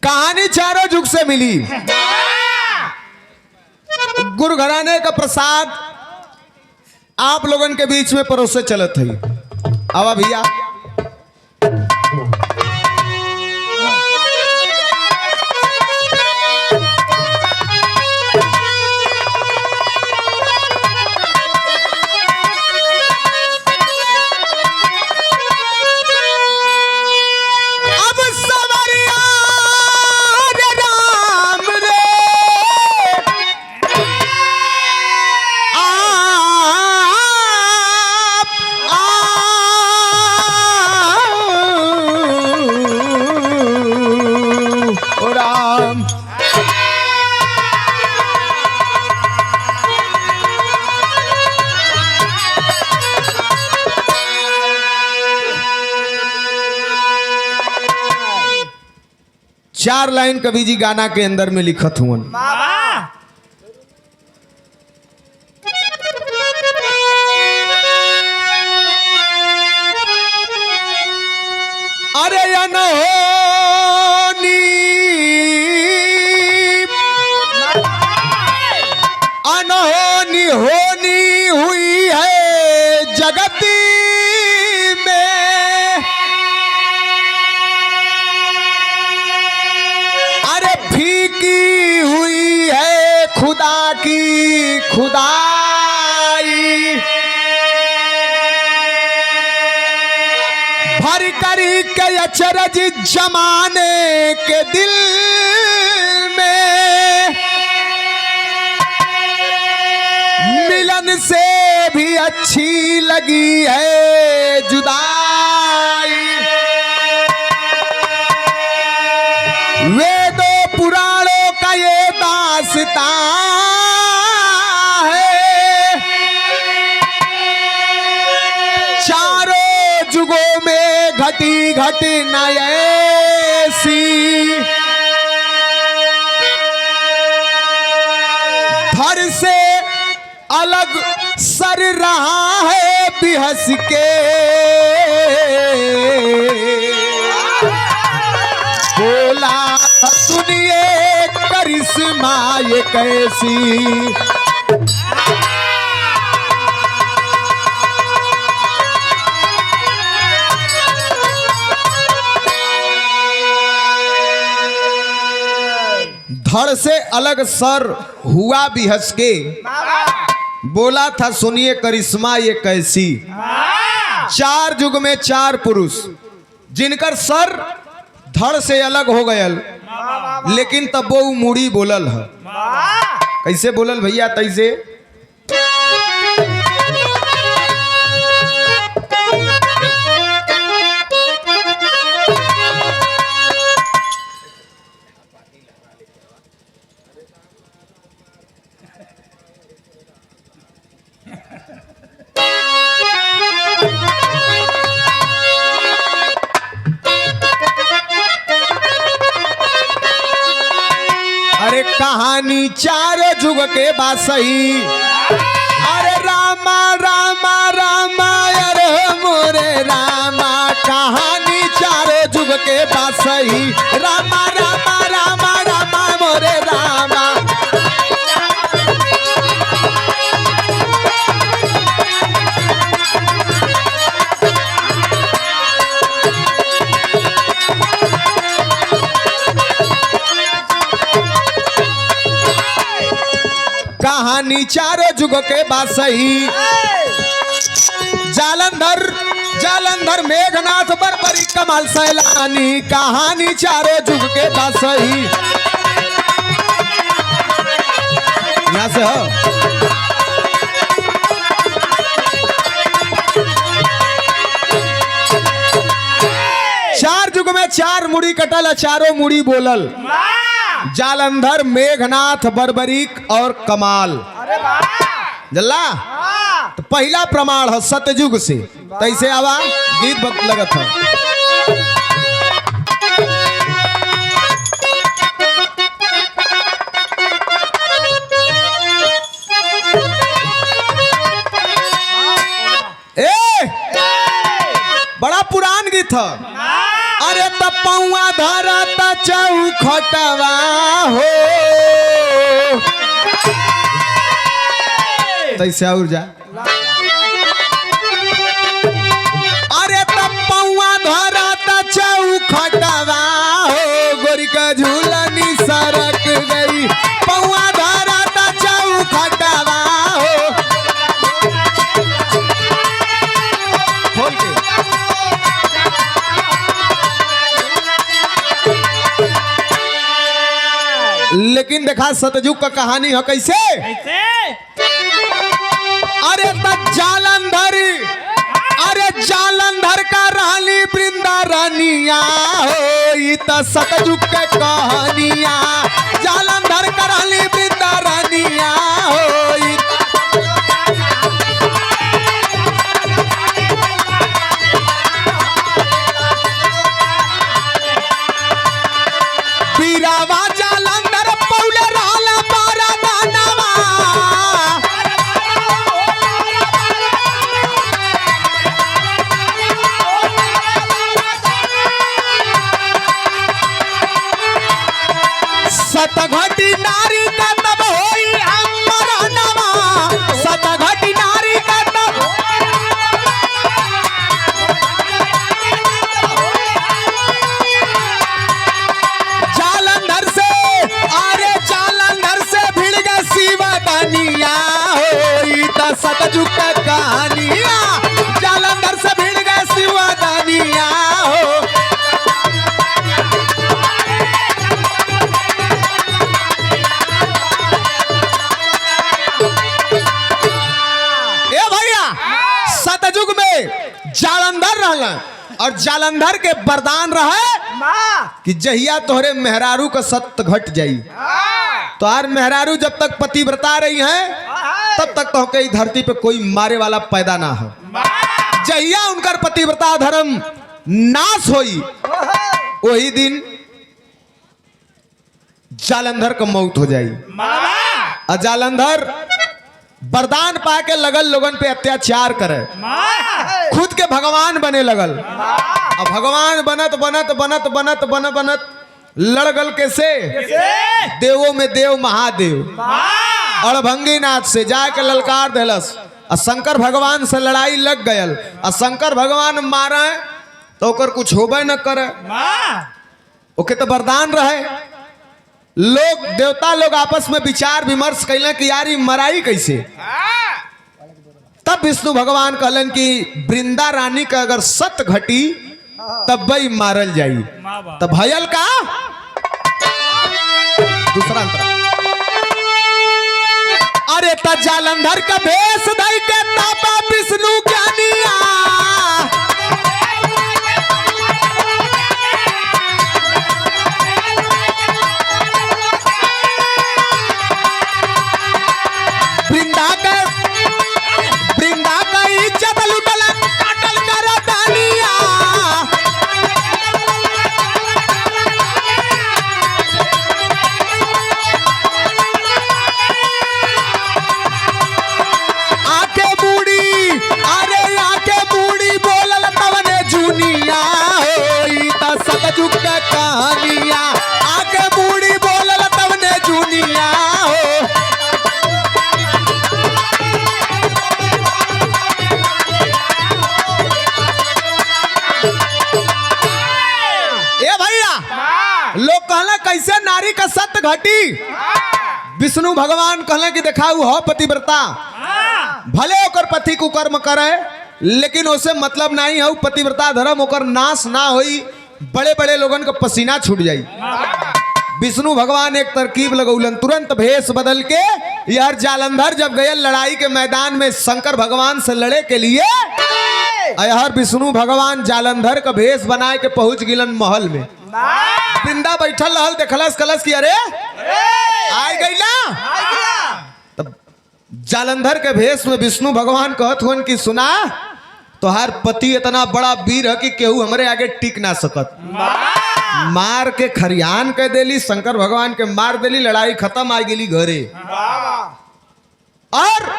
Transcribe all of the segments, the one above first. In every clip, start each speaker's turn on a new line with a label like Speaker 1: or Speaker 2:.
Speaker 1: कहानी चारों युग से मिली। गुरु घराने का प्रसाद आप लोगन के बीच में परोसे चलत है। आवा भैया चार लाइन कवि जी गाना के अंदर में लिखत हुआ। अरे अनहोनी अनहोनी होनी हुई है जगती में। अरे फीकी हुई है खुदा की खुदाई। भर करी के अचरज जमाने के दिल में। मिलन से भी अच्छी लगी है जुदाई। वेदों पुराणों का ये दास्तां है। चारों जुगों में घटी घटना ऐसी। धर से अलग सर रहा है बिहस के। बोला सुनिए करिश्मा ये कैसी। धड़ से अलग सर हुआ भी हंस के। बोला था सुनिए करिश्मा ये कैसी। चार युग में चार पुरुष जिनकर सर धड़ से अलग हो गयल, लेकिन तब वो मुड़ी बोलल है। कैसे बोलल भैया? तैसे कहानी चार जुग के बाद सही। अरे रामा रामा रामा अरे मोरे रामा। कहानी चार जुग के बाद सही। रामा रामा रामा रामा मोरे रामा। कहानी चारों जुग के बाद सही। जालंधर जालंधर मेघनाथ बरबरी कमाल सैलानी। कहानी चारों जुग के बाद सही। यहाँ से हो चार युग में चार मुड़ी कटल, चारों मुड़ी बोलल। जालंधर मेघनाथ बर्बरीक और कमाल। जल्ला तो पहला प्रमाण है सतयुग से। तैसे आवा गीत लगत है। बड़ा पुरान गीत है। अरे तब पौआ धरता चौखटवा हो तैसे और जा अरे तब पौआ धरता चौखटवा हो गोरी का झूलनी सरक गई पौआ धरता चौखटवा हो खोल के लेकिन देखा सतयुग का कहानी है कैसे अरे जालंधर अरे जालंधर का रानी वृंदा रानिया हो ई त सतयुग के कहानिया जालंधर का रानी वृंदा रानिया हो ई पीरावा जालंधर पौले रहला बारा दानवा सतघटी नारी का तब होई अमरनवा सतघटी नारी का तब जालंधर से अरे जालंधर से भिड़ गए शिवदानिया होई त सतयुग का कहानिया जालंधर से भिड़ गए शिवदानिया हो जालंधर रहला और जालंधर के वरदान रहे कि जहिया तोहरे मेहरारू का सत्य घट जाई तो आर मेहरारू जब तक पतिव्रता रही है तब तक तो कई धरती पे कोई मारे वाला पैदा ना हो जहिया उनकर पतिव्रता धर्म नाश होई वही दिन जालंधर का मौत हो जाई और जालंधर वरदान पाके लगल लोगन पे अत्याचार करे खुद के भगवान बने लगल अब भगवान बनत बनत बनत बनत बनत बनत लड़गल कैसे देवों में देव महादेव अड़भंगी नाथ से जाके ललकार देलस और शंकर भगवान से लड़ाई लग गयल और शंकर भगवान मारे तो ओकर कुछ होबे न करे ओके तो वरदान रहे लोग देवता लोग आपस में विचार विमर्श कैले कि यार मराई कैसे तब विष्णु भगवान कहलन कि वृंदा रानी का अगर सत घटी तब वही मारल जाई तब भयल का दूसरा अंतर अरे त जालंधर का भेष धई के तापा विष्णु ज्ञानिया वृंदा का इज्जत लुटल काटल कर दानिया आके बूढ़ी अरे आके बूढ़ी बोलल तवने जूनिया होई त सतयुग का कहानिया आके बूढ़ी बोलल तवने जूनिया हो लोग कहला कैसे नारी का सत्य घटी विष्णु भगवान कहले कि देखाऊ हो पतिव्रता भले ओकर पति कुकर्म करे लेकिन उसे मतलब नहीं है पतिव्रता धर्म ओकर नाश ना होई बड़े बड़े लोगन का पसीना छूट जाई विष्णु भगवान एक तरकीब लगौलन तुरंत भेष बदल के यार जालंधर जब गए लड़ाई के मैदान में शंकर भगवान से लड़े के लिए यार विष्णु भगवान जालंधर का भेष बनाए के पहुंच गिलन महल में वृंदा बैठल रहल देखलस कलस की अरे आय गईला तब जालंधर के भेष में विष्णु भगवान कहत हुन कि सुना तोहार पति इतना बड़ा वीर है कि केहू हमरे आगे टिक ना सकत मार के खरियान कह देली शंकर भगवान के मार देली लड़ाई खत्म आ गेली घरे और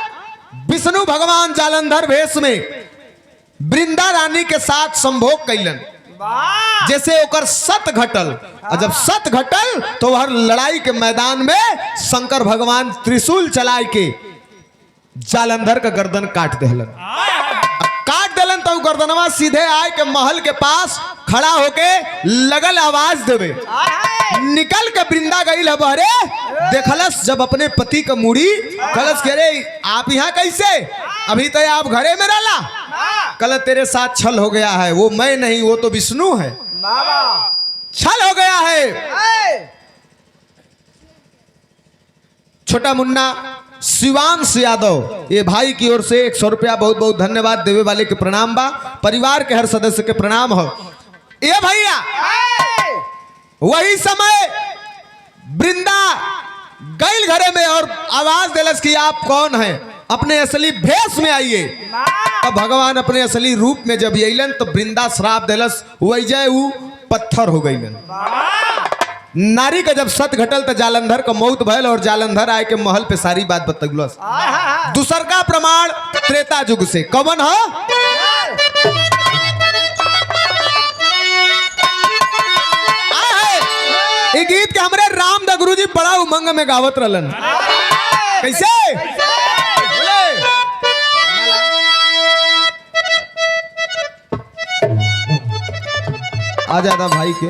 Speaker 1: विष्णु भगवान जालंधर भेष में वृंदा रानी के साथ संभोग कैलन जैसे ओकर सत घटल, और जब सत घटल तो हर लड़ाई के मैदान में शंकर भगवान त्रिशूल चलाए के जालंधर का गर्दन काट देलन। काट देलन तो गर्दनवा सीधे आए के महल के पास खड़ा होके लगल आवाज देवे। निकल के वृंदा गई है बहरे, देखलस जब अपने पति का मुड़ी, कलस कह रे आप यहाँ कैसे, अभी तो आप घरे में रहला। कल तेरे साथ छल हो गया है, वो मैं नहीं वो तो विष्णु है, छल हो गया है। छोटा मुन्ना शिवांश यादव ये भाई की ओर से 100 रुपया बहुत बहुत धन्यवाद, देवे वाले के प्रणाम बा, परिवार के हर सदस्य के प्रणाम हो। ये भैया वही समय वृंदा गैल घरे में और आवाज देलस कि आप कौन हैं, अपने असली भेष में आइए। अब भगवान अपने असली रूप में जब अलन तो वृंदा श्राप देलस, वैजय वो पत्थर हो गईलन। नारी का जब सत घटल तो जालंधर का मौत भयल और जालंधर आए के महल पे सारी बात बतगलस। दूसर का प्रमाण त्रेता युग से कवन हो, ये गीत के हमरे रामदा गुरु जी बड़ा उमंग में गावत रहलन। कैसे आ जाता भाई के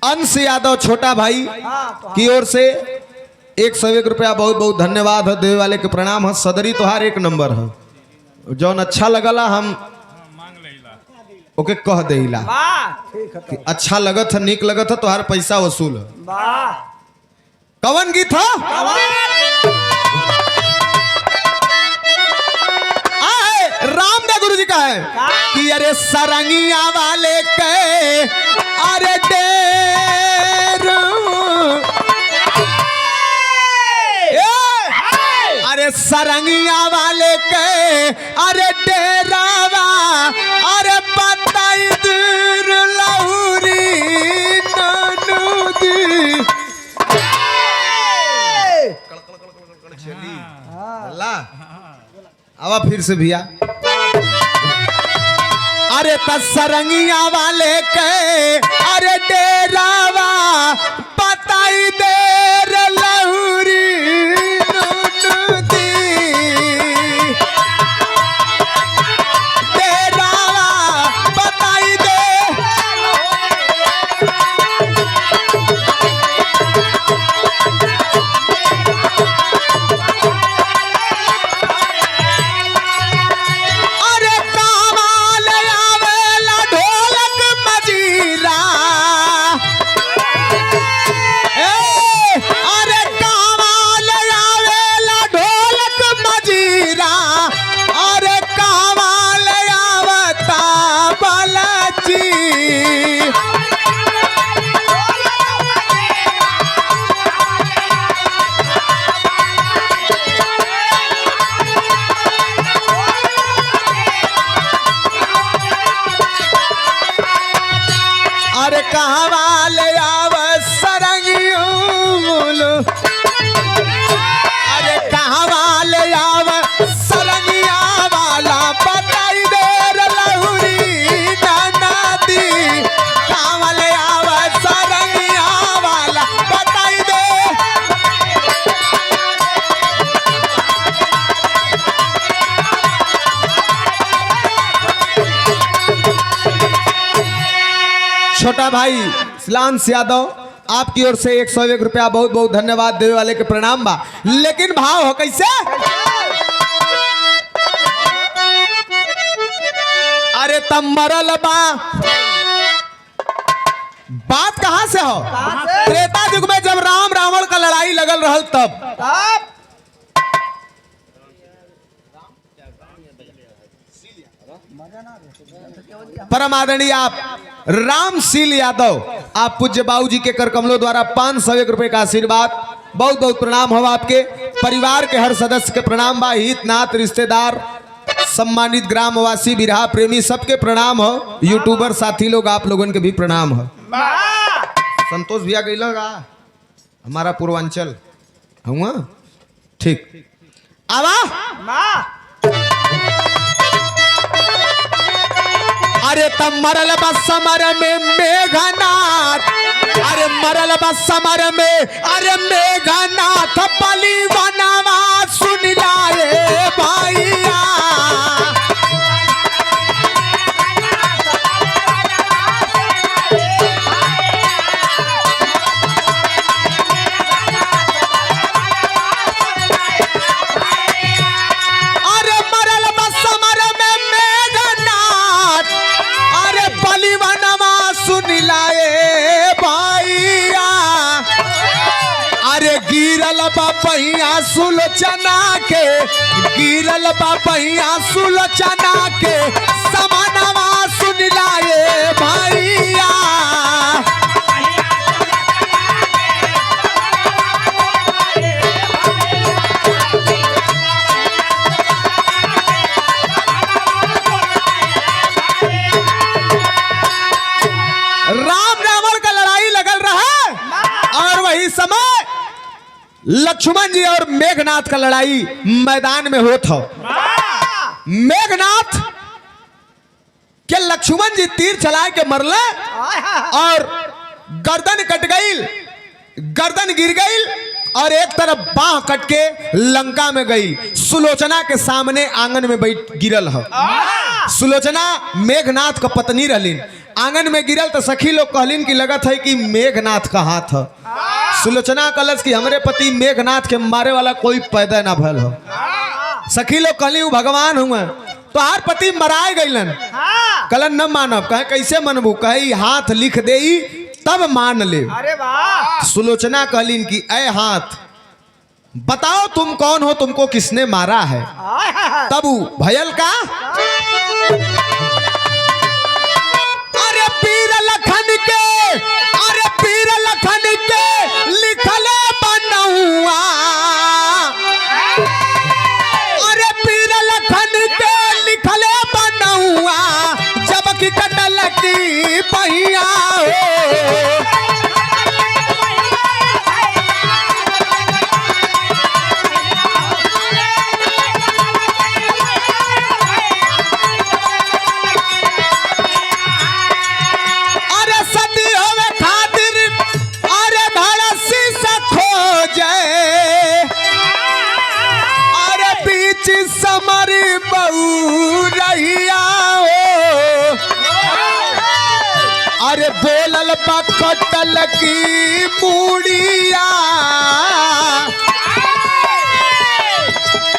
Speaker 1: अंश यादव छोटा भाई की ओर से 101 रुपया बहुत बहुत धन्यवाद है, देवे वाले के प्रणाम है। सदरी तोहार 1 नंबर है, जौन अच्छा लगला हम ओके कह देला कि अच्छा लगत है, नीक लगत है, तोहार पैसा वसूल है। कवन गीत है, रामदा गुरु जी का है कि अरे सरंगिया वाले के अरे डेरू, अरे सरंगिया वाले के अरे डेरावा, अरे बताई दूर लहुरी ननूदी। आवा फिर से भैया, अरे सरंगिया वाले के अरे डेरावा बताई देर लहुरी नूनूदी, डेरावा बताई दे। अरे कहाँ वाले आव सरंगियो बोलो, अरे कहाँ वाले आव सरंगिया वाला बताई देर लहुरी ननदी, कहाँ वाले आव सरंगिया वाला बताई दे। छोटा भाई शिलांश यादव आपकी ओर से 101 रुपया बहुत बहुत धन्यवाद, देवे वाले के प्रणाम बा। लेकिन भाव हो कैसे, अरे तब मरल बा, बात कहां से हो, त्रेता युग में जब राम रावण का लड़ाई लगल रहल तब परम आदरणीय आप रामशील यादव, आप पूज्य बाबूजी के कर कमलों द्वारा 501 रुपए का आशीर्वाद, बहुत बहुत प्रणाम हो। आपके परिवार के हर सदस्य के प्रणाम बा, हित नात रिश्तेदार सम्मानित ग्रामवासी बिरहा प्रेमी सबके प्रणाम हो। यूट्यूबर साथी लोग आप लोगों के भी प्रणाम हो। संतोष भैया गई लगा हमारा पूर्वांचल हुआ ठीक। आवा अरे तब मरल बस समर में मेघनाथ, अरे मरल बस समर में अरे मेघनाथ बलिवनवा सुन लाए भैया। बापैया सुलोचना के गिरल बापैया सुलोचना के समानवा सुन लाए भैया। राम रावण का लड़ाई लगल रहा और वही समय लक्ष्मण जी और मेघनाथ का लड़ाई मैदान में होता। मेघनाथ के लक्ष्मण जी तीर चला के मरले और गर्दन कट गई, गर्दन गिर गई और एक तरफ बाह कट के लंका में गई। सुलोचना के सामने आंगन में बैठ गिरल है। सुलोचना मेघनाथ का पत्नी रहलीन, आंगन में गिरल तो सखी लोग कहलीन कि लगत है कि मेघनाथ का हाथ है। सुलोचना कलश कि हमरे पति मेघनाथ के मारे वाला कोई पैदा ना भल हो। सखी लोग कहली वो भगवान हुए तो हर पति मराए गईलन। कलन न मानब, कहे कैसे मनबू, कहे हाथ लिख दे तब मान ले।
Speaker 2: अरे वाह।
Speaker 1: सुलोचना कहलीन कि ऐ हाथ बताओ तुम कौन हो, तुमको किसने मारा है। तब भयल का अरे पीर लखन के, अरे पीर लखन के लिखले बनहुआ, अरे पीर लखन के लिखले बनहुआ जबकि कटल की पहिया बोलल कटल की मूड़िया,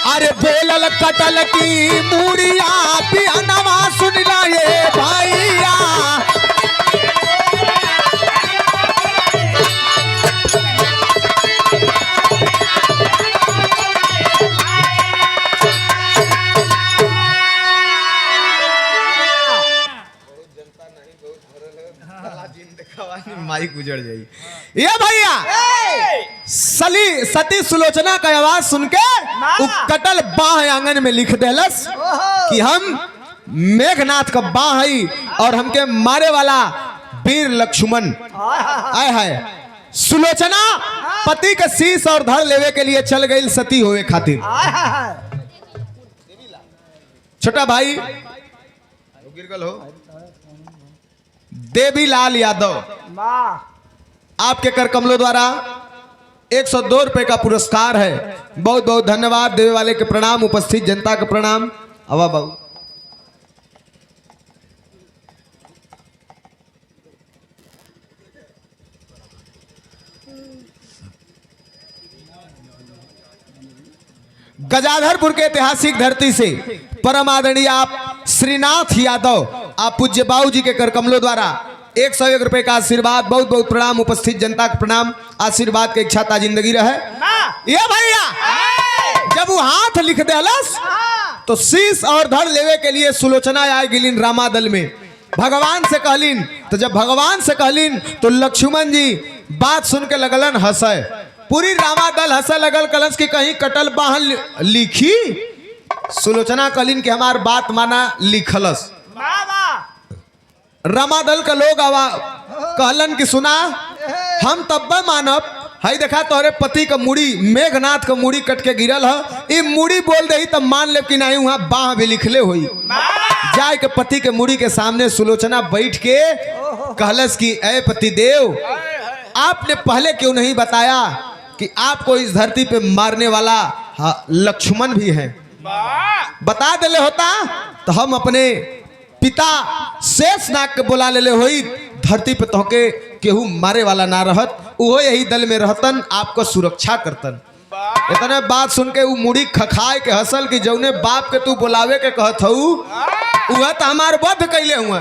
Speaker 1: अरे बोलल कटल की मूड़िया पियानवा सुन लाए भैया। माइक गुजर जाई ये भैया। सती सुलोचना का आवाज सुन के कटल बाह आंगन में लिख देलस कि हम मेघनाथ का बाह है और हमके मारे वाला वीर लक्ष्मण आए है। सुलोचना पति के शीश और धड़ लेवे के लिए चल गई सती होवे खातिर। छोटा भाई गिरगल हो देवीलाल यादव, आपके कर कमलों द्वारा 102 रुपए का पुरस्कार है। बहुत बहुत धन्यवाद। देवे वाले के प्रणाम, उपस्थित जनता के प्रणाम। अवा बाबू गजाधरपुर के ऐतिहासिक धरती से परम आदरणीय आप श्रीनाथ यादव, आप पूज्य बाबू जी के कर कमलों द्वारा 101 रुपए का आशीर्वाद। बहुत बहुत प्रणाम, उपस्थित जनता का प्रणाम। आशीर्वाद के इच्छा ता जिंदगी रहे। ये भैया जब वो हाथ लिख देलस तो शीश और धड़ लेवे के लिए सुलोचना आए गिलीन रामादल में। भगवान से कहलीन, तो जब भगवान से कहलीन तो लक्ष्मण जी बात सुन के लगलन हंसे। पूरी रामादल हंसे लगल, कलश की कहीं कटल बाहन लिखी। सुलोचना कहलीन कि हमार बात माना लिखलस। रामादल का लोग कहलन कि सुना हम तब मानब हाई देखा तोहरे पति का मुड़ी मेघनाथ का मुड़ी कट के गिरल है, ये मुड़ी बोल दे तब मान ले कि नहीं वहाँ बाह भी लिखले हुई। जाए के पति के मुड़ी के सामने सुलोचना बैठ के कहलस कि ऐ पति देव, आपने पहले क्यों नहीं बताया कि आपको इस धरती पे मारने वाला लक्ष्मण भी है। बता देले होता तो हम अपने पिता शेषनाग के बुला ले हुई, धरती पे तोहके केहू मारे वाला ना रहत, वो यही दल में रहतन, आपको सुरक्षा करतन। इतने बात सुन के वो मुड़ी खखाए के हसल की जौने बाप के तू बुलावे के कहत हऊ वह तो हमार वध कैले हुआ।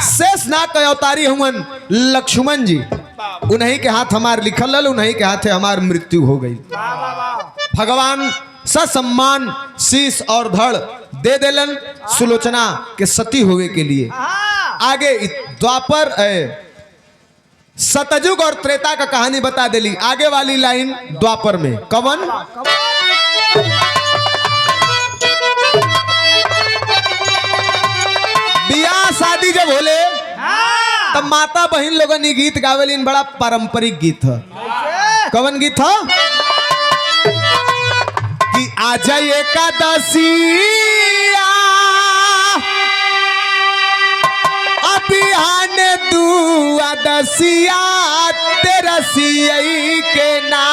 Speaker 1: शेषनाग के अवतारी हुवन लक्ष्मण जी, उन्हीं के हाथ हमार लिखल लल, उन्हीं के हाथ हमार मृत्यु हो गई। भगवान ससम्मान शीश और धड़ दे देलन सुलोचना के सती होवे के लिए। आगे द्वापर सतयुग और त्रेता का कहानी बता देली। आगे वाली लाइन द्वापर में कवन बियाह शादी जब होले तब माता बहन लोगन ये गीत गावेलिन, बड़ा पारंपरिक गीत है। कवन गीत है कि आज एकादशिया अभियान दुआदशिया तेरसियई के ना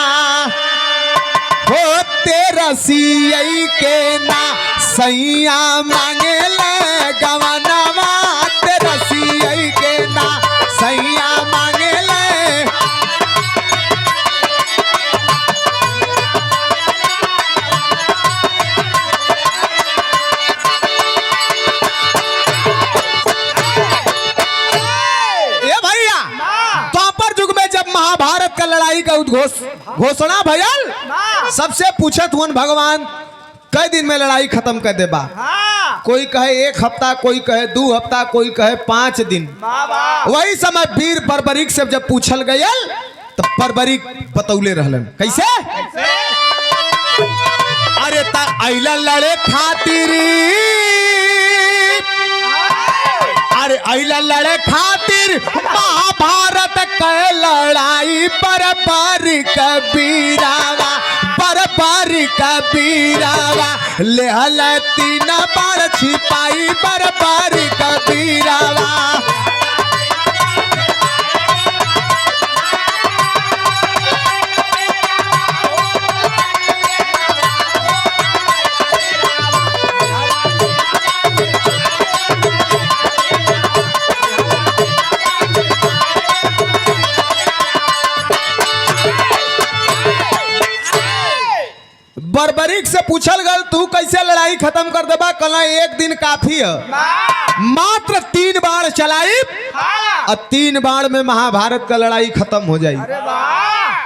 Speaker 1: हो, तेरसियई के ना सैया मांगे ले गवनवा, तेरसियई के ना सैया मांगे ले। महाभारत का लड़ाई का घोषणा भयल, सबसे पूछत हुन भगवान कई दिन में लड़ाई खत्म कर देबा। कोई कहे 1 हफ्ता, कोई कहे 2 हफ्ता, कोई कहे 5 दिन। वही समय वीर बर्बरीक से जब पूछल गयल तो बर्बरीक बतौले रहलन। कैसे? अरे ता अइला लड़े खातिर, अरे अइला लड़े खातिर महाभारत के लड़ाई बर्बरी कबीरावा, बर्बरी कबीरावा लेहल 3 बार छिपाई बर्बरी कबीरावा। बर्बरीक से पूछल गल तू कैसे लड़ाई खत्म कर देबा? कला 1 दिन काफी है, मात्र 3 बार चलाई और 3 बार में महाभारत का लड़ाई खत्म हो जाई।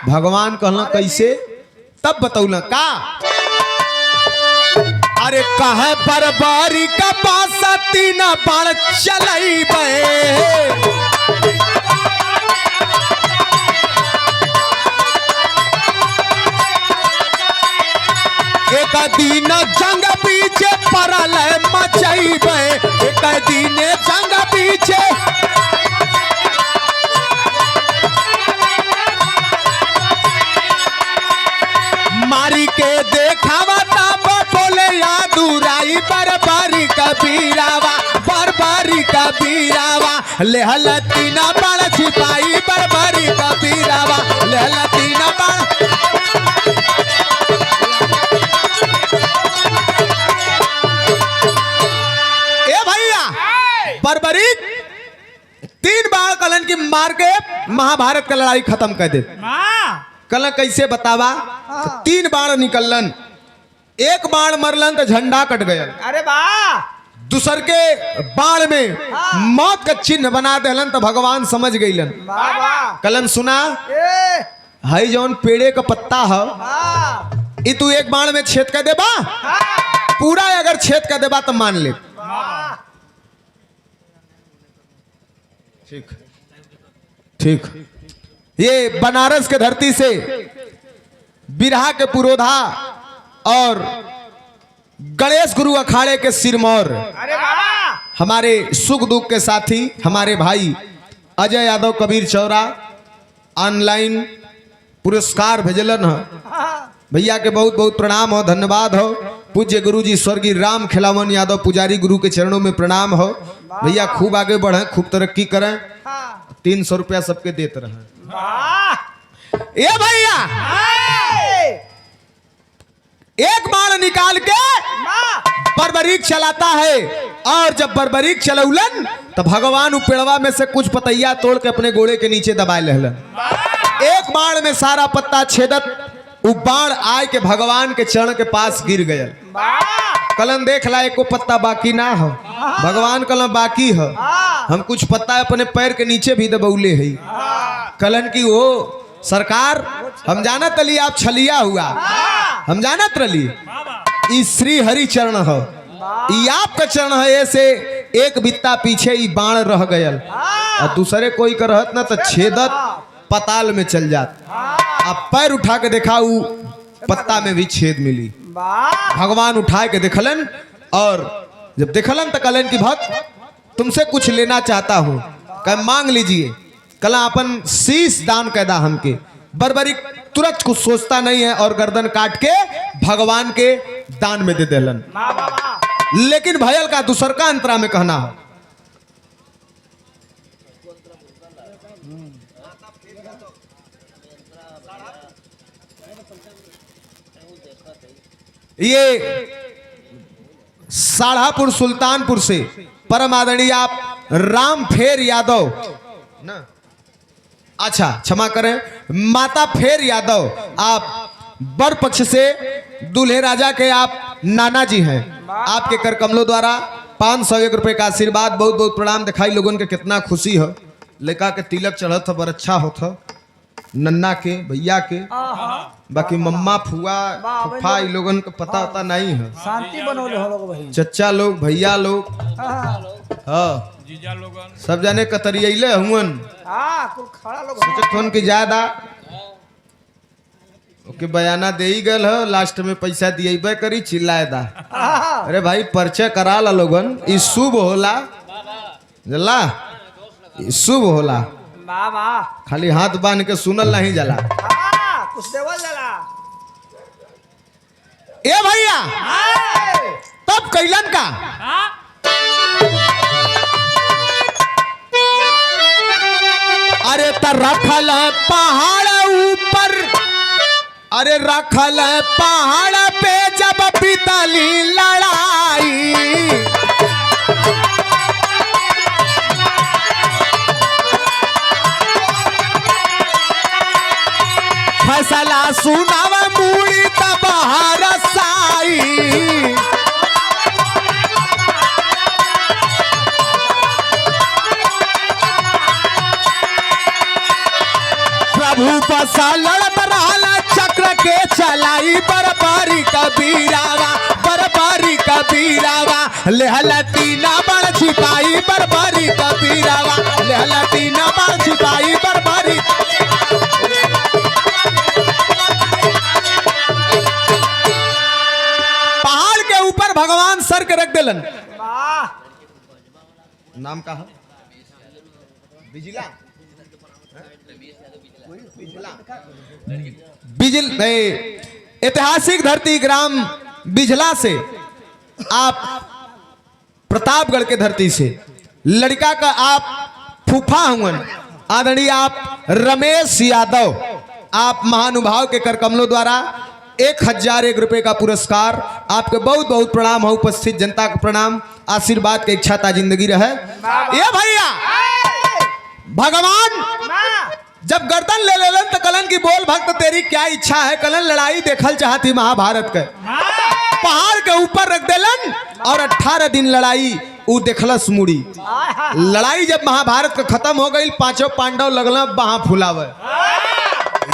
Speaker 1: भगवान कहला कैसे? तब बतौला का अरे कहे बर्बरी का पास 3 बार चलाई बे, एक दिन जंग पीछे पड़ल मचैबे, एक दिन जंग पीछे मारी के देखावा तब बोले यादुराई बर्बरी कबीरावा, बर्बरी कबीरावा लेहल 3 बार छिपाई बर्बरी कबीरावा लेहल 3 बार। बर्बरीक 3 बार कलन की मार के महाभारत का लड़ाई खत्म कर दे। कलन कैसे बतावा? 3 बार निकलन, 1 बाण मरलन तो झंडा कट गया।
Speaker 2: अरे वाह!
Speaker 1: दूसर के बाण में मौत का चिन्ह बना देलन तो भगवान समझ गईलन। कलन सुना हाई जौन पेड़े का पत्ता है ये तू 1 बाण में छेद कर देबा, पूरा अगर छेद कर देबा तो मान ले। ठीक ठीक। ये बनारस के धरती से बिरहा के पुरोधा और गणेश गुरु अखाड़े के सिरमौर हमारे सुख दुख के साथी हमारे भाई अजय यादव कबीर चौरा ऑनलाइन पुरस्कार भेजलन है। भैया के बहुत बहुत प्रणाम हो, धन्यवाद हो। पूज्य गुरु जी स्वर्गीय राम खिलावन यादव पुजारी गुरु के चरणों में प्रणाम हो। भैया खूब आगे बढ़े, खूब तरक्की करें। 300 रुपया सबके देते रहे। ये भैया एक बाण निकाल के बर्बरीक चलाता है, और जब बर्बरीक चलौलन तो भगवान पेड़वा में से कुछ पतैया तोड़ के अपने गोड़े के नीचे दबाए लेलन। एक बाण में सारा पत्ता छेदत, वो बाण आए के भगवान के चरण के पास गिर गया। कलन देख ला एको पत्ता बाकी ना हो, भगवान कलन बाकी हो। हम कुछ पत्ता अपने पैर के नीचे भी दबौले है। कलन की वो सरकार हम जानत रही आप छलिया हुआ, हम जानत रही ई श्री हरि चरण हो, ई आपका चरण है। ऐसे एक बित्ता पीछे ई बाण रह गयल और दूसरे कोई का रहत ना तो छेदत पताल में चल जात। अब पैर उठा के देखा ऊ पत्ता में भी छेद मिली। भगवान उठा के देखलन, और जब देखलन तो कलन की भक्त तुमसे कुछ लेना चाहता हूँ, कह मांग लीजिए। कला अपन शीश दान कैदा हमके। बर्बरी तुरंत कुछ सोचता नहीं है और गर्दन काट के भगवान के दान में दे देलन। लेकिन भयल का दूसर का अंतरा में कहना हो, ये साढ़ापुर सुल्तानपुर से परम आदरणीय आप राम फेर यादव ना, अच्छा क्षमा करें, माता फेर यादव, आप बर पक्ष से दूल्हे राजा के आप नाना जी हैं। आपके कर कमलों द्वारा 501 रुपए का आशीर्वाद, बहुत बहुत प्रणाम। दिखाई लोगों के कितना खुशी हो। लड़का के तिलक चढ़त हो, बड़ अच्छा होता नन्ना के भैया के। बाकी मम्मा फुआ फुफा इन लोगन को पता होता नहीं है।
Speaker 2: शांति बनौले हो लोग भाई,
Speaker 1: चच्चा लोग भैया लोग हाँ
Speaker 3: जीजा लोगन
Speaker 1: सब जाने कतरियले हुन
Speaker 2: कुल खड़ा लोग
Speaker 1: सोचत हन कि ज्यादा ओके बयाना दे ही गल हो, लास्ट में पैसा दिए करी चिल्लाए दा। अरे भाई परिचय करा ला लोगन, ई शुभ होला जला, ई शुभ होला।
Speaker 2: बाबा
Speaker 1: खाली हाथ बांध के सुनल नहीं जला।
Speaker 2: कुछ देवल जला।
Speaker 1: ए भैया तब कैलन का अरे त रखल पहाड़ ऊपर, अरे रखल पहाड़ पे जब बीतली लड़ाई, फैसला सुनाव मूड़ी तब हरसाई। प्रभु बसा लड़त रहल चक्र के चलाई, बरबारी कबीरावा, बरबारी कबीरावा, लेहल तीना बड़ छिपाई, बरबारी कबीरावा, लेहल तीना बड़ छिपाई, बरबारी। पहाड़ के ऊपर भगवान सर के रख दिलन। नाम का है बिजला, बिजल ऐतिहासिक धरती ग्राम बिजला से, आप प्रतापगढ़ के धरती से लड़का का आप फूफा हुआ आदरणीय आप रमेश यादव, आप महानुभाव के कर कमलों द्वारा 1001 रुपए का पुरस्कार। आपके बहुत बहुत प्रणाम हो, उपस्थित जनता का प्रणाम। आशीर्वाद की इच्छा ता जिंदगी रहे। ये भैया भगवान जब गर्दन ले लेलन तो कलन की बोल भक्त तेरी क्या इच्छा है। कलन लड़ाई देखल चाहती महाभारत के, पहाड़ के ऊपर रख देलन और 18 दिन लड़ाई उ देखलस मुड़ी। लड़ाई जब महाभारत का खत्म हो गई, पांचों पांडव लगल बहा फुलावे,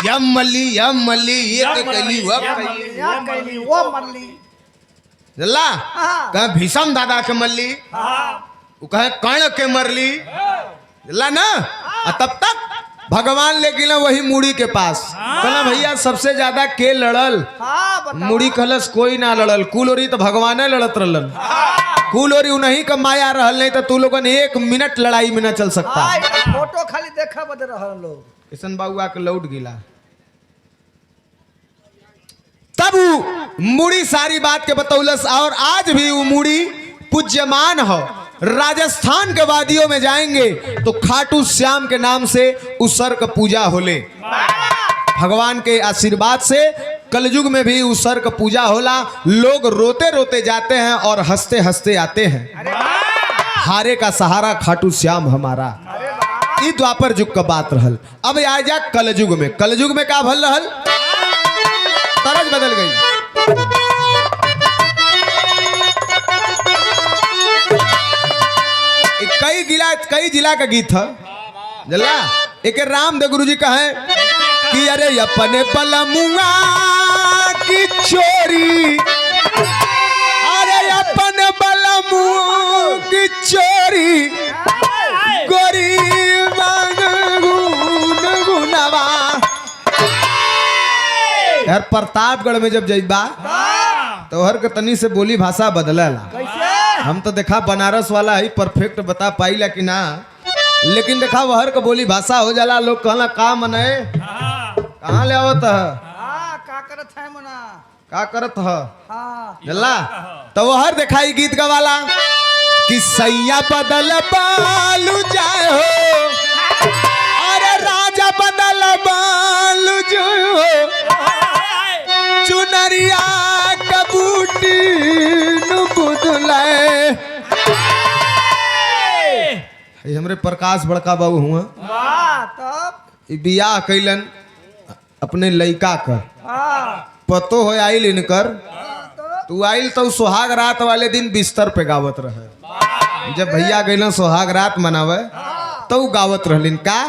Speaker 1: यम मल्ली ये कली
Speaker 2: वो मल्ली
Speaker 1: जल्ला कहे भीषम दादा के मल्ली, कहे कर्ण के मरली जल्ला ना। तब तक भगवान ले गिला वही मुड़ी के पास। कहला भैया सबसे ज्यादा के लड़ल, मुड़ी कहलस कोई ना लड़ल, कुलोरी तो भगवान लड़त रहलन, कुलोरी उन्हीं का माया रहल, नहीं तो तू लोगन 1 मिनट लड़ाई में न चल सकता।
Speaker 2: फोटो खाली देखा बदे रहल लोग।
Speaker 1: किशन बाबू आके लौट गिला, तब वो मुड़ी सारी बात के बतौलस और आज भी वो मुड़ी पूज्यमान हो। राजस्थान के वादियों में जाएंगे तो खाटू श्याम के नाम से उस सर का पूजा होले। भगवान के आशीर्वाद से कलयुग में भी उस सर का पूजा होला। लोग रोते रोते जाते हैं और हंसते हंसते आते हैं। हारे का सहारा खाटू श्याम हमारा। ई द्वापर युग का बात रहल। अब आ जा कलयुग में। कलयुग में का भल रहल, तरज बदल गई। कई जिला का गीत है जल्ला। एक रामदेव गुरु जी का है कि अरे अपने बलमुआ की चोरी, अरे अपने बलमुआ की चोरी गोरी गुनवा। यार प्रतापगढ़ में जब जइबा तो हर के तनी से बोली भाषा बदलला। हम तो देखा बनारस वाला ही परफेक्ट बता पाइला कि ना, लेकिन देखा वहर का बोली भाषा हो जाला। लोग कहला का मने कहाँ ले आवत है,
Speaker 2: का करत है मना,
Speaker 1: का करत है
Speaker 2: हाँ
Speaker 1: जल्ला। तो वहर दिखाई गीत गवाला कि सैया बदल बालू जाए हो, अरे राजा बदल बालू जो हो, चुनरिया कबूटी नु बुदलाए। हमरे प्रकाश बड़का बाबू हुआ
Speaker 2: वाह तब
Speaker 1: बियाह कैलन अपने लइका कर। पतो हो आइल इनकर, तू आइल तो सुहाग रात वाले दिन बिस्तर पे गावत रहे। जब भैया गइलन सुहाग रात मनावे तो गावत रहलिन का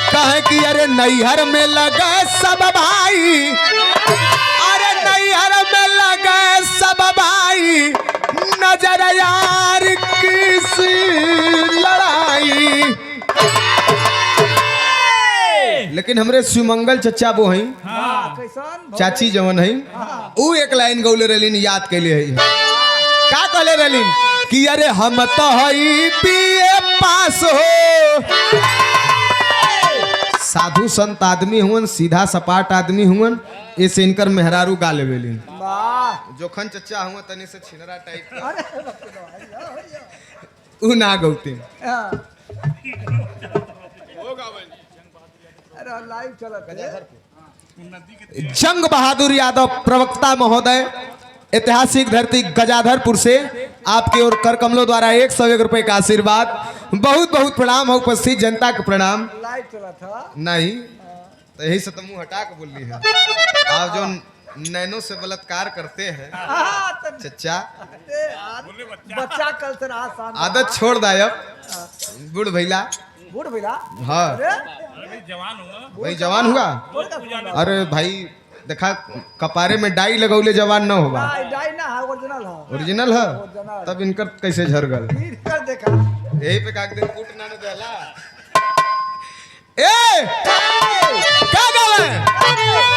Speaker 1: कहे कि अरे नैहर में लगे सब भाई, अरे नैहर में लगे सब भाई, नजर यार किसी लड़ाई। लेकिन हमरे सुमंगल चचा वो हैं,
Speaker 2: कैसन
Speaker 1: चाची जवन है, ऊ एक लाइन गौले रहलिन याद कैले है। का कहले रहलिन कि अरे हम तो हई बीए पास हो। साधु संत आदमी हुवन, सीधा सपाट आदमी हुवन, ऐसे इनकर मेहरारू गा लेवेलिन।
Speaker 2: वाह
Speaker 1: जोखन चचा हुआ तनी से छिनरा टाइप का, ऊ ना गौते।
Speaker 2: अरे लाइव चलत है।
Speaker 1: जंग बहादुर यादव प्रवक्ता महोदय, ऐतिहासिक धरती गजाधरपुर से आपके और कर कमलों द्वारा 101 रुपए का आशीर्वाद। बहुत बहुत प्रणाम है उपस्थित जनता का प्रणाम।
Speaker 2: लाइव चलत है
Speaker 1: नहीं तो यही से तो मुंह हटा के बोल रही है। आप जो नैनो से बलात्कार करते हैं चचा,
Speaker 2: बच्चा कल से रहा शाम
Speaker 1: आदत छोड़ दायब बुढ़ भैला।
Speaker 2: बूढ़ भैया
Speaker 1: हाँ भाई जवान हुआ। अरे भाई देखा कपारे में डाई लगौले जवान न होगा।
Speaker 2: डाई ना है, ओरिजिनल है।
Speaker 1: ओरिजिनल है तब इनकर कैसे झरगल।
Speaker 2: फिर कर देखा
Speaker 1: यही पे काक दिन कूट ना देला। ए का गावे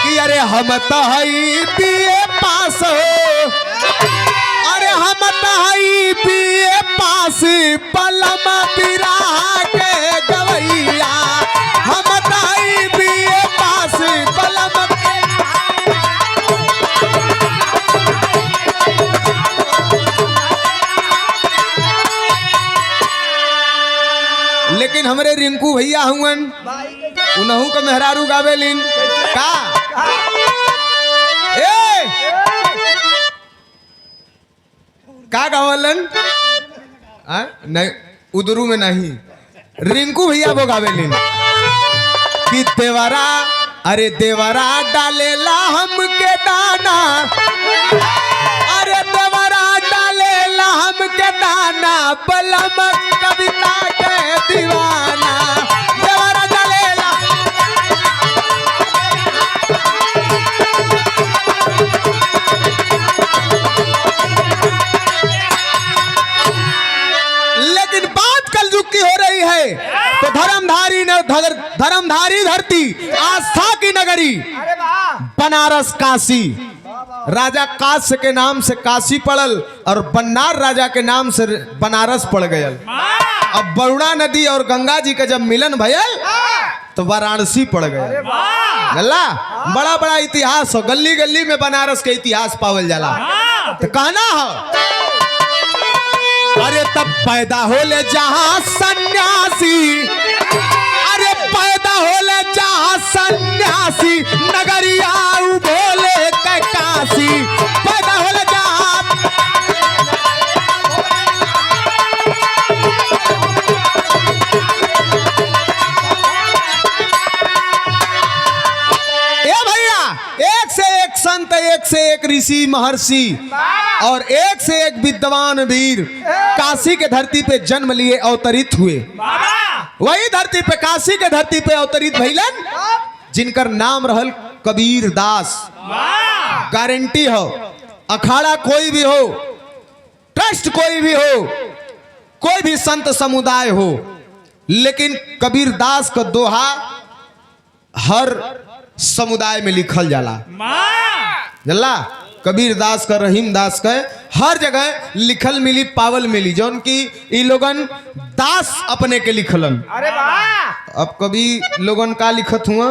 Speaker 1: कि अरे हम तो हई बीए पास हो, अरे हम तो हई बीए पास, पलम बिराह के गवैया। हम तो हई बीए पास पलम। लेकिन हमरे रिंकू भैया हुवन, उनहू का मेहरारू गावेलिन का ए का गावलन नहीं उदरू में नहीं। रिंकू भैया वो गावेलिन कि देवरा, अरे देवरा डालेला हमके दाना, अरे देवरा डालेला हमके दाना, बलम कविता के दीवाना। देवरा डालेला लेकिन बात कलयुग की हो रही है तो धर्मधारी धरती, आस्था की नगरी
Speaker 2: अरे वाह
Speaker 1: बनारस काशी। राजा काश के नाम से काशी पड़ल और बन्नार राजा के नाम से बनारस पड़ गयल। अब बरुणा नदी और गंगा जी का जब मिलन भयल तो वाराणसी पड़ गया। गल्ला बड़ा बड़ा इतिहास हो, गली गली में बनारस के इतिहास पावल जाला। तो कहना हो अरे तब पैदा होले जहां सन्यासी, अरे पैदा होले जहां सन्यासी, नगरिया बोले कैकासी, पैदा होले जहां। ए भैया, एक से एक संत, एक से एक ऋषि महर्षि और एक से एक विद्वान वीर काशी के धरती पे जन्म लिए अवतरित हुए। वही धरती पे, काशी के धरती पे अवतरित भइलन जिनकर नाम रहल कबीर दास। गारंटी हो, अखाड़ा कोई भी हो, ट्रस्ट कोई भी हो, कोई भी संत समुदाय हो, लेकिन कबीर दास का दोहा हर समुदाय में लिखल जाला। जल्ला कबीर दास का, रहीम दास का हर जगह लिखल मिली, पावल मिली, जौन की ई लोगन दास अपने के लिखलन।
Speaker 2: अरे वाह
Speaker 1: अब कभी लोगन का लिखत हुआ,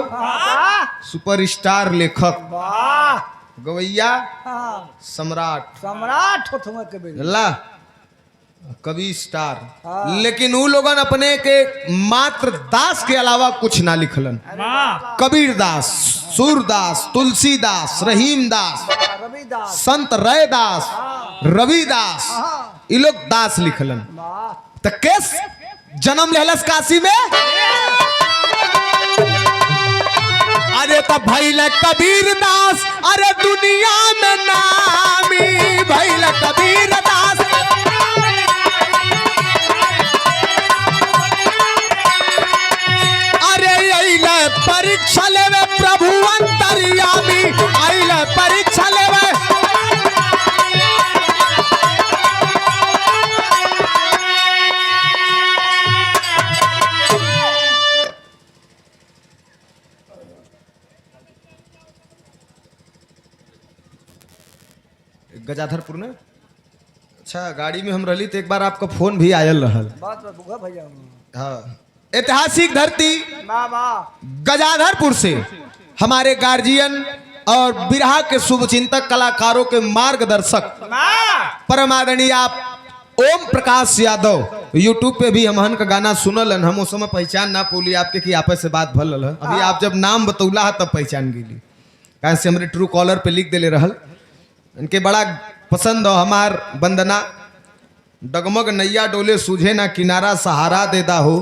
Speaker 1: सुपरस्टार लेखक,
Speaker 2: वाह
Speaker 1: गवैया,
Speaker 2: हाँ,
Speaker 1: सम्राट,
Speaker 2: सम्राट हो तुम कबीर।
Speaker 1: जल्ला कवि स्टार।
Speaker 2: हाँ।
Speaker 1: लेकिन वो लोगन अपने के मात्र दास के अलावा कुछ ना लिखलन। कबीर दास, सूरदास, तुलसीदास, रहीम दास,
Speaker 2: रविदास,
Speaker 1: संत रैदास, रविदास,
Speaker 2: हाँ,
Speaker 1: ये लोग दास लिखलन।
Speaker 2: वाह
Speaker 1: तो केस जन्म लेहलस काशी में। अरे तब भैल कबीर दास, अरे दुनिया में नामी भैल कबीर दास। अरे अइले परीक्षा लेवे प्रभु अंतर्यामी, अइले परीक्षा लेवे। गजाधरपुर में, अच्छा गाड़ी में हम रही तो एक बार आपका फोन भी आयल रहल।
Speaker 2: बात बुआ भैया।
Speaker 1: हाँ, ऐतिहासिक धरती
Speaker 2: वाह वाह
Speaker 1: गजाधरपुर से हमारे गार्जियन और बिरहा के शुभचिंतक कलाकारों के मार्गदर्शक परम आदरणीय आप ओम प्रकाश यादव, यूट्यूब पे भी हमहन का गाना सुनल, हम उस समय पहचान ना पोली आपके कि आपस से बात भल है। अभी आप जब नाम बतौला है तब पहचान गेली, कहाँ से हमारे ट्रू कॉलर पे लिख देले रहल। इनके बड़ा पसंद हो हमार वंदना, डगमग नैया डोले सूझे ना किनारा, सहारा देदा हो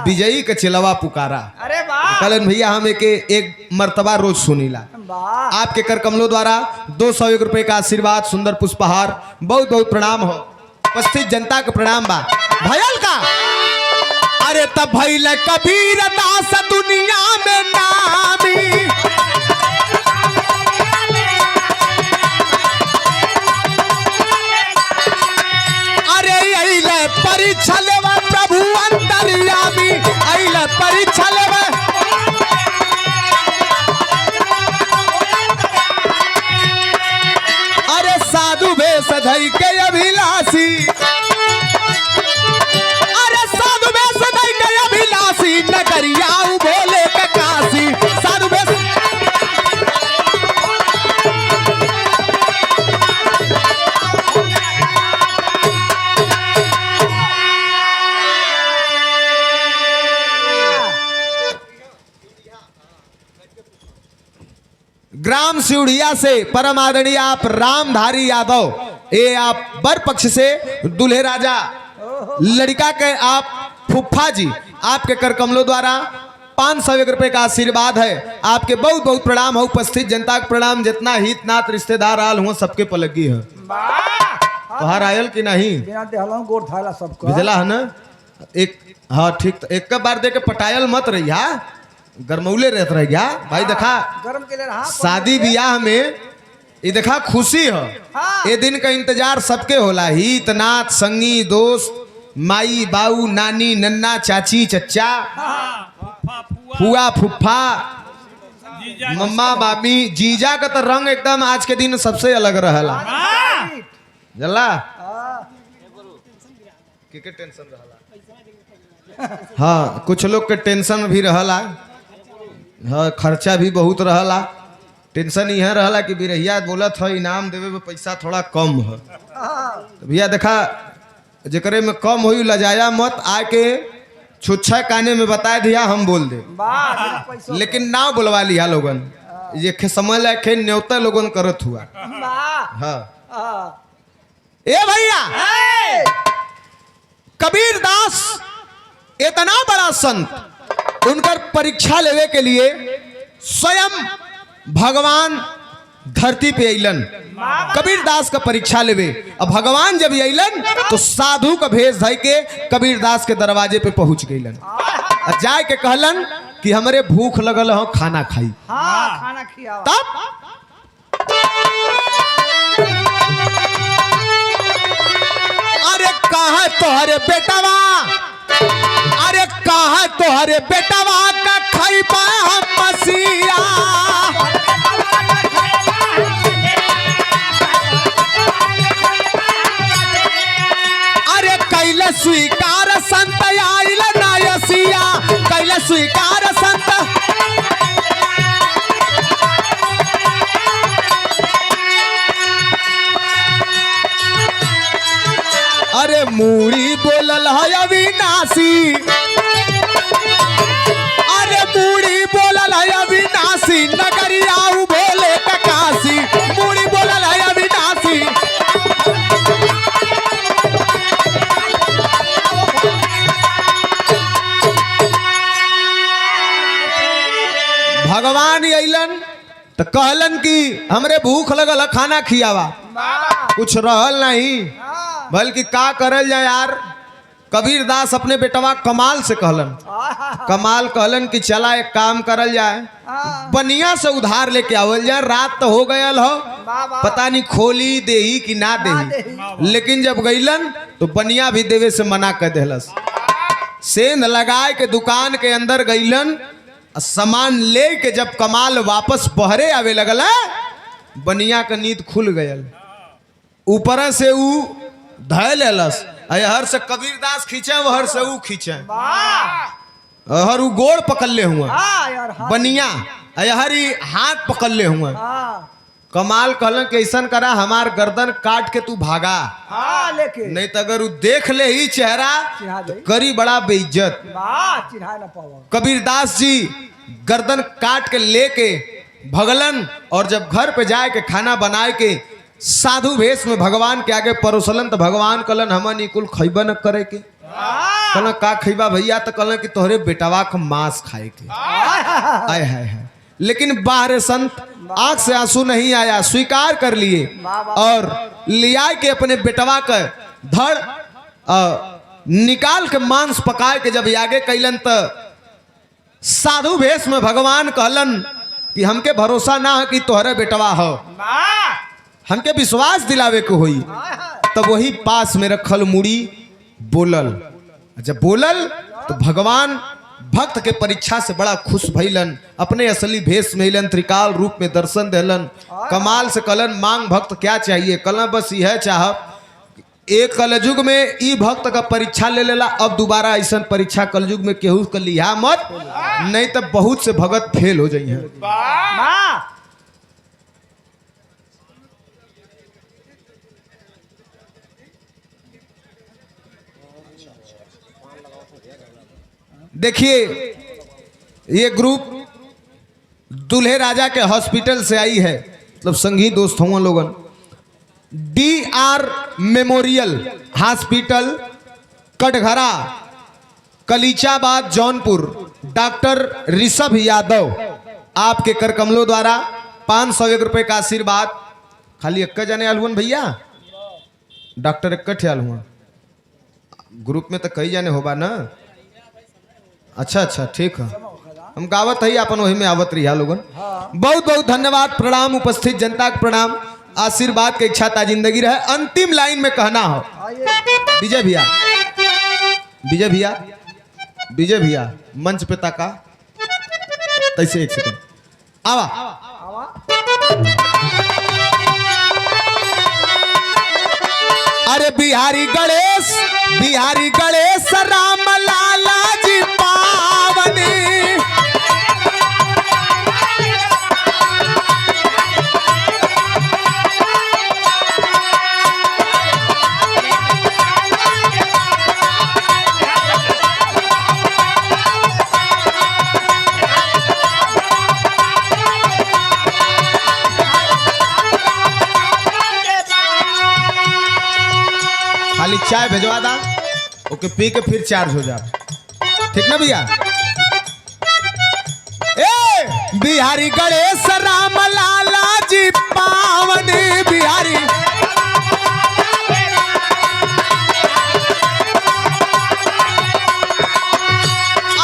Speaker 1: विजयी के चिलवा पुकारा।
Speaker 2: अरे वाह
Speaker 1: कलन भैया हम एक मर्तबा रोज सुनीला।
Speaker 2: वाह
Speaker 1: आपके कर कमलों द्वारा 201 रुपए का आशीर्वाद, सुंदर पुष्पहार, बहुत बहुत प्रणाम हो। उपस्थित जनता का प्रणाम बा भयल का। अरे तब भैल कबीर दास दुनिया में नामी, अरे अइले परीक्षा लेवा प्रभु अंतर्यामी, अइले परीक्षा लेवा। अरे साधु भेष धई के अभिलाषी, अरे साधु भेष धई के अभिलाषी, नगरिया बोले के काशी। साधु भेष ग्राम सिउढ़िया से परम आदरणीय आप रामधारी यादव, ये आप बर पक्ष से दूल्हे राजा लड़का के आप फुफ्फा जी, आपके कर कमलों द्वारा 501 रुपए का आशीर्वाद है। आपके बहुत बहुत प्रणाम हो। उपस्थित जनता का प्रणाम, जितना हित नात रिश्तेदार आल हुआ सबके पलगी है। बाहर आयल कि नहीं
Speaker 2: बिना देहलों गोड़ थाला सबको
Speaker 1: बुझला है ना। एक हाँ ठीक, तो एक बार दे के पटायल मत रही, गरमौले रहत रह गया भाई। देखा
Speaker 2: गरम के लिए रहा
Speaker 1: शादी ब्याह में ये देखा खुशी है, ये दिन का इंतजार सबके होला। हित नात संगी दोस्त, माई बाऊ, नानी नन्ना, चाची चच्चा, फुआ फुफ्फा, मम्मा बाबी, जीजा का तो रंग एकदम आज के दिन सबसे अलग रहला। जल्ला के टेंशन रहला, हाँ कुछ लोग के टेंशन भी रहला, हाँ खर्चा भी बहुत रहला। टेंशन यह रहला कि बिरहिया बोलत है इनाम देवे में पैसा थोड़ा कम है।
Speaker 2: हाँ,
Speaker 1: तो भैया देखा जेकरे में कम हुई लजाया मत आके छुच्छा काने में बता दिया हम बोल दे,
Speaker 2: वाह, बिना पैसों
Speaker 1: लेकिन ना बुलवा लिया लोगन ये समझ ला खे न्योता लोगन करत हुआ।
Speaker 2: वाह,
Speaker 1: हाँ
Speaker 2: हाँ।
Speaker 1: ए भैया
Speaker 2: ए,
Speaker 1: कबीर दास इतना बड़ा संत उनकर परीक्षा लेवे के लिए स्वयं भगवान धरती पे अइलन कबीर दास का परीक्षा लेवे। अब भगवान जब अइलन तो साधु का भेष धइ के कबीर दास के दरवाजे पे पहुंच गइलन और जाए के कहलन कि हमरे भूख लगल हो खाना खाई।
Speaker 2: हाँ, खाना खियावा।
Speaker 1: तब अरे कहा तोहरे बेटवा, अरे कहा तोहरे बेटवा का खैबा हम मसीहा। अरे कैले स्वीकार संत आइल नायसिया, कैले स्वीकार संत। अरे मूड़ी बोलल है अविनाशी, अरे मूड़ी बोलल है अविनाशी, नगरिया बोले काशी। मूड़ी बोलल है अविनाशी, भगवान अइलन तो कहलन कि हमरे भूख लगल है खाना खियावा।
Speaker 2: वाह,
Speaker 1: कुछ रहल नहीं
Speaker 2: हाँ,
Speaker 1: बल्कि का करल जाए यार। कबीर दास अपने बेटवा कमाल से कहलन,
Speaker 2: हाँ,
Speaker 1: कमाल कहलन कि चला एक काम करल जाए,
Speaker 2: हाँ।
Speaker 1: बनिया से उधार लेके आवल जाए। रात तो हो गयल हो,
Speaker 2: वाह, वाह।
Speaker 1: पता नहीं खोली देही कि ना देही,
Speaker 2: देही।
Speaker 1: लेकिन जब गइलन तो बनिया भी देवे से मना कर देहलस। सेंध लगाए के दुकान के अंदर गइलन, सामान ले के जब कमाल वापस बहरे आवे लगल बनिया का नींद खुल गयल। ऊपर से ऊ धय लेलस, हर से कबीर दास खींचे वहर से ऊ खींचे,
Speaker 2: वाह,
Speaker 1: हर ऊ गोड़ पकड़ ले हुआ
Speaker 2: हाँ यार, हाँ,
Speaker 1: बनिया, हर ही हाथ पकड़ ले हुआ।
Speaker 2: हाँ,
Speaker 1: कमाल कहलन कि ऐसन करा हमार गर्दन काट के तू भागा,
Speaker 2: हाँ, लेके
Speaker 1: नहीं तो अगर ऊ देख ले ही चेहरा
Speaker 2: चिढ़ा
Speaker 1: तो
Speaker 2: दे।
Speaker 1: करी बड़ा बेइज्जत।
Speaker 2: वाह, चिढ़ा ना पावा।
Speaker 1: कबीर दास जी गर्दन काट के लेके भगलन और जब घर पे जाए के खाना बनाए के साधु भेष में भगवान के आगे परोसलन तो भगवान कहलन हमन ई कुल खैबा न करे के। कहलन का खैबा भैया, तो कहलन कि तोहरे बेटवा का मांस खाए के। आय हाय हाय, लेकिन बाहर संत आंख से आंसू नहीं आया, स्वीकार कर लिए और लिया के अपने बेटवा का धड़ निकाल के मांस पकाए के जब आगे कैलन तो साधु भेष में भगवान कहलन कि हमके भरोसा ना है कि तोहरे बेटवा हो, हमके विश्वास दिलावे को होई। तब वही पास में रखल मुड़ी बोलल, जब बोलल तो भगवान भक्त के परीक्षा से बड़ा खुश भइलन, अपने असली भेष में अइलन, त्रिकाल रूप में दर्शन देलन। कमाल से कहलन मांग भक्त क्या चाहिए, कहलन बस यह चाहब एक कलयुग में ई भक्त का परीक्षा ले लेला, अब दोबारा ऐसा परीक्षा कलयुग में केहू कर लिया मत, नहीं तो बहुत से भगत फेल हो जाइए।
Speaker 2: वाह,
Speaker 1: देखिए ये ग्रुप दूल्हे राजा के हॉस्पिटल से आई है, मतलब संगी दोस्त हुआ लोगन। DR memorial hospital Katghara Kalichabad Jaunpur, doctor Rishabh Yadav आपके कर कमलों द्वारा 501 रुपए का आशीर्वाद। खाली एक जाने आलुअन भैया, डॉक्टर एक ठियाल हुआ ग्रुप में तो कई जाने होबा ना। अच्छा अच्छा ठीक है, हम गावत है अपन वही में आवत रही लोगन। बहुत बहुत धन्यवाद, प्रणाम उपस्थित जनता का प्रणाम, आशीर्वाद के इच्छा ता जिंदगी रहे। अंतिम लाइन में कहना हो विजय भैया, विजय भैया, विजय भैया मंच पे ताका तैसे एक सेकंड आवा। अरे बिहारी गणेश राम लाला जी पावनी, चाय भिजवा दा, ओके पी के फिर चार्ज हो जा, ठीक ना भैया। ए बिहारी गणेश राम लाला जी पावन बिहारी,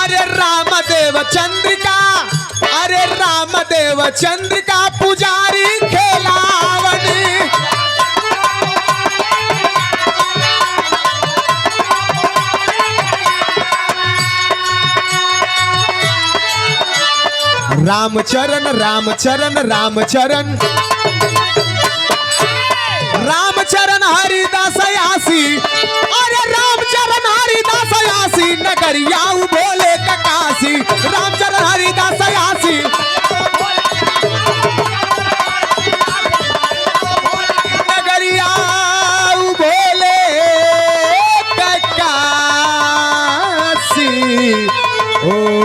Speaker 1: अरे रामदेव चंद्रिका, अरे रामदेव चंद्रिका पुजारी खेलावनी, रामचरण रामचरण रामचरण रामचरण हरिदास यासी, अरे रामचरण हरिदास यासी नगरिया बोले ककासी, रामचरण हरिदास यासी, नगरिया बोले ककासी। ओ